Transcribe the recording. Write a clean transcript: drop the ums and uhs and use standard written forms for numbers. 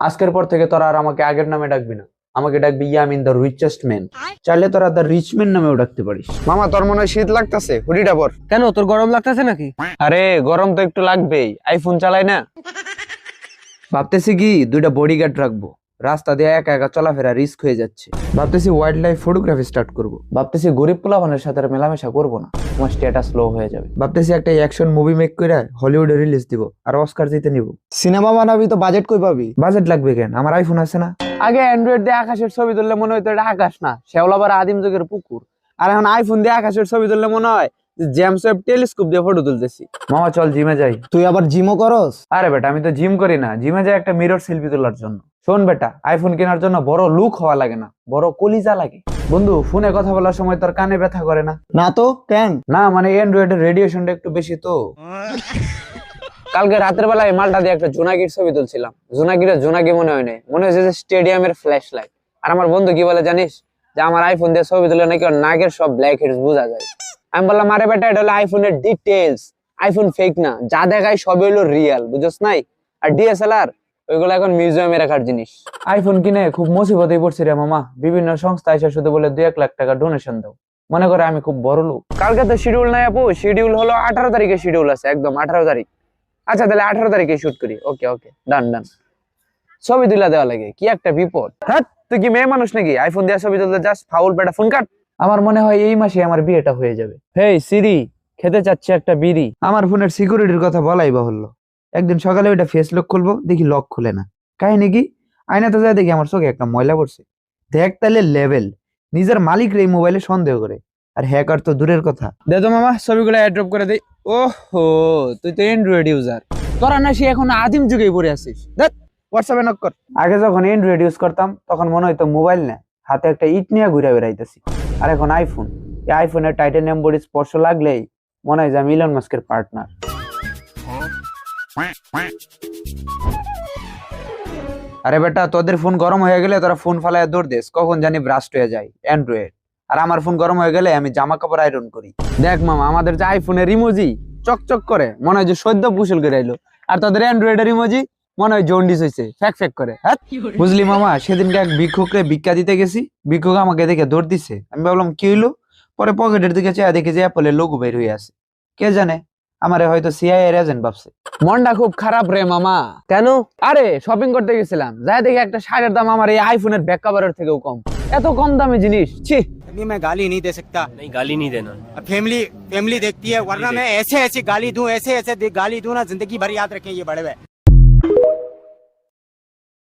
আজকের পর থেকে তোরা আর আমাকে আগের নামে ডাকবি না, আমাকে ডাকবি ইয়ামিন দ্য রিচেস্ট ম্যান। চাইলে তোরা দ্য রিচ ম্যান নামেও ডাকতে পারিস। মামা তোর মনে হয় শীত লাগতেছে, হুডিটা পর। কেন, তোর গরম লাগতেছে নাকি? আরে গরম তো একটু লাগবেই, আইফোন চালাই না। ভাবতেছি কি দুইটা বডিগার্ড রাখবো, রাস্তা দিয়ে একা একা চলাফেরা রিস্ক হয়ে যাচ্ছে। ভাবতেছি ওয়াইল্ড লাইফ ফটোগ্রাফি স্টার্ট করব। ভাবতেছি গরিব পোলাপানের সাথে আর মেলামেশা করবো না, তোমার স্ট্যাটাস লো হয়ে যাবে। ভাবতেছি একটা অ্যাকশন মুভি মেক করে হলিউডে রিলিজ দিব আর অস্কার জিতে নিব। সিনেমা বানাবি তো বাজেট কই পাবি? বাজেট লাগবে কেন, আমার আইফোন আছে না। আগে অ্যান্ড্রয়েড দিয়ে আকাশের ছবি তুললে মনে হতো এটা আকাশ না, শ্যাওলাবার আদিম যুগের পুকুর। আর এখন আইফোন দিয়ে আকাশের ছবি তুললে মনে হয় যে জেমস ওয়েব টেলিস্কোপ দিয়ে ফটো তুলতেছি। মামা চল জিমে যাই। তুই আবার জিমও করস? আরে বেটা আমি তো জিম করি না, জিমে যাই একটা মিরর সেলফি তোলার জন্য। শোন বেটা, আইফোন কেনার জন্য বড় লুক হওয়া লাগে না, বড় কলিজা লাগে। বন্ধু ফোনে কথা বলার সময় তোর কানে ব্যথা করে না? না তো, কেন? না মানে অ্যান্ড্রয়েডের রেডিয়েশনটা একটু বেশি তো। কালকে রাতের বেলায় মালটা দিয়ে একটা জোনাকির ছবি তুলছিলাম, জোনাকি মনে হয় নাই, মনে হয়েছে যে স্টেডিয়ামের ফ্ল্যাশ লাইট। আর আমার বন্ধু কি বলে জানিস, যে আমার আইফোন দিয়ে ছবি তুলে নাকি ওর নাকের সব ব্ল্যাক হেডস বোঝা যায়। আমি বললাম আরে বেটা এটা হলো আইফোনের ডিটেলস, আইফোন ফেক না, যা দেখায় সবই হলো রিয়েল, বুঝছ নাই? আর ডিএসএলআর ওইগুলো এখন মিউজিয়ামে রাখার জিনিস। আইফোন কিনে খুব মুসিবতেই পড়ছি রে মামা, বিভিন্ন সংস্থা এসে শুধু বলে 2-1 লাখ টাকা ডোনেশন দাও, মনে করে আমি খুব বড় লোক। কালকে তো শিডিউল নাই আপু, শিডিউল হলো 18 তারিখে শিডিউল আছে, একদম 18 তারিখ। আচ্ছা তাহলে 18 তারিখে শুট করি। ওকে ওকে, ডান ডান। ছবি তুলে দেওয়া লাগে, কি একটা বিপদ। হ্যাঁ তুই কি মেয়ে মানুষ নাকি আইফোন দিয়ে ছবি তুলতে জাস্ট ফাউল পেটা ফোন কাট। আমার মনে হয় এই মাসে আমার বিয়েটা হয়ে যাবে। হেই সিরি, খেতে চাচ্ছি একটা বিড়ি। আমার ফোনের সিকিউরিটির কথা বলাই বাহুল্য, একদিন সকালে ওইটা ফেস লক খুলবো, দেখি লক খুলে না। কাহিনী কি, আয়নাতে যায় দেখি আমার চোখে একটা ময়লা পড়ছে। দেখ তাহলে লেভেল, নিজের মালিক রে মোবাইলে সন্দেহ করে, আর হ্যাকার তো দূরের কথা। দে তো মামা ছবিগুলো অ্যাড্রপ করে দেই। ওহো তুই তো অ্যান্ড্রয়েড ইউজার, তোরা না সে এখন আদিম যুগেই পড়ে আছিস। দেখ হোয়াটসঅ্যাপে নক কর। আগে যখন অ্যান্ড্রয়েড ইউজ করতাম তখন মনে হইতো মোবাইল না, হাতে একটা ইট নিয়ে ঘুরে বেড়াইতেছি। আর এখন আইফোন, এই আইফোনের টাইটানিয়াম বডি স্পর্শ লাগলেই মনে হয় যে আমি ইলন মাস্কের পার্টনার। আরে বেটা তোদের ফোন গরম হয়ে গেলে তোরা ফোন ফালায় দৌড় দিস, কখন জানি ব্রাস্ট হয়ে যায় অ্যান্ড্রয়েড। আর আমার ফোন গরম হয়ে গেলে আমি জামা কাপড় আয়রন করি। দেখ মামা আমাদের যে আইফোনের ইমোজি চকচক করে, মনে হয় যে সদ্য গোসল করে আইলো, আর তোদের অ্যান্ড্রয়েডের ইমোজি মনে হয় জন্ডিস হয়েছে, ফ্যাক ফ্যাক করে। হ্যাঁ বুঝলি মামা, সেদিনকে এক ভিক্ষুকরে ভিক্ষা দিতে গেছি, ভিক্ষুক আমাকে দেখে দৌড় দিছে। আমি ভাবলাম কি হইলো, পরে পকেটের দিকে চেয়ে দেখি যে অ্যাপলের লোগো বের হয়ে আছে। কে জানে আমারে হয়তো সিআইএ এর এজেন্ট ভাবছে। মনটা খুব খারাপ রে মামা। কেন? আরে শপিং করতে গেছিলাম, যাই দেখি একটা শার্টের দাম আমার এই আইফোনের ব্যাক কভারের থেকেও কম। এত কম দামি জিনিস, ছি। अभी मैं गाली नहीं दे सकता। नहीं, गाली नहीं देना। अब फैमिली फैमिली देखती है, वरना मैं ऐसे ऐसे गाली दूं, ऐसे ऐसे गाली दूं ना, जिंदगी भर याद रखें ये बड़े हुए।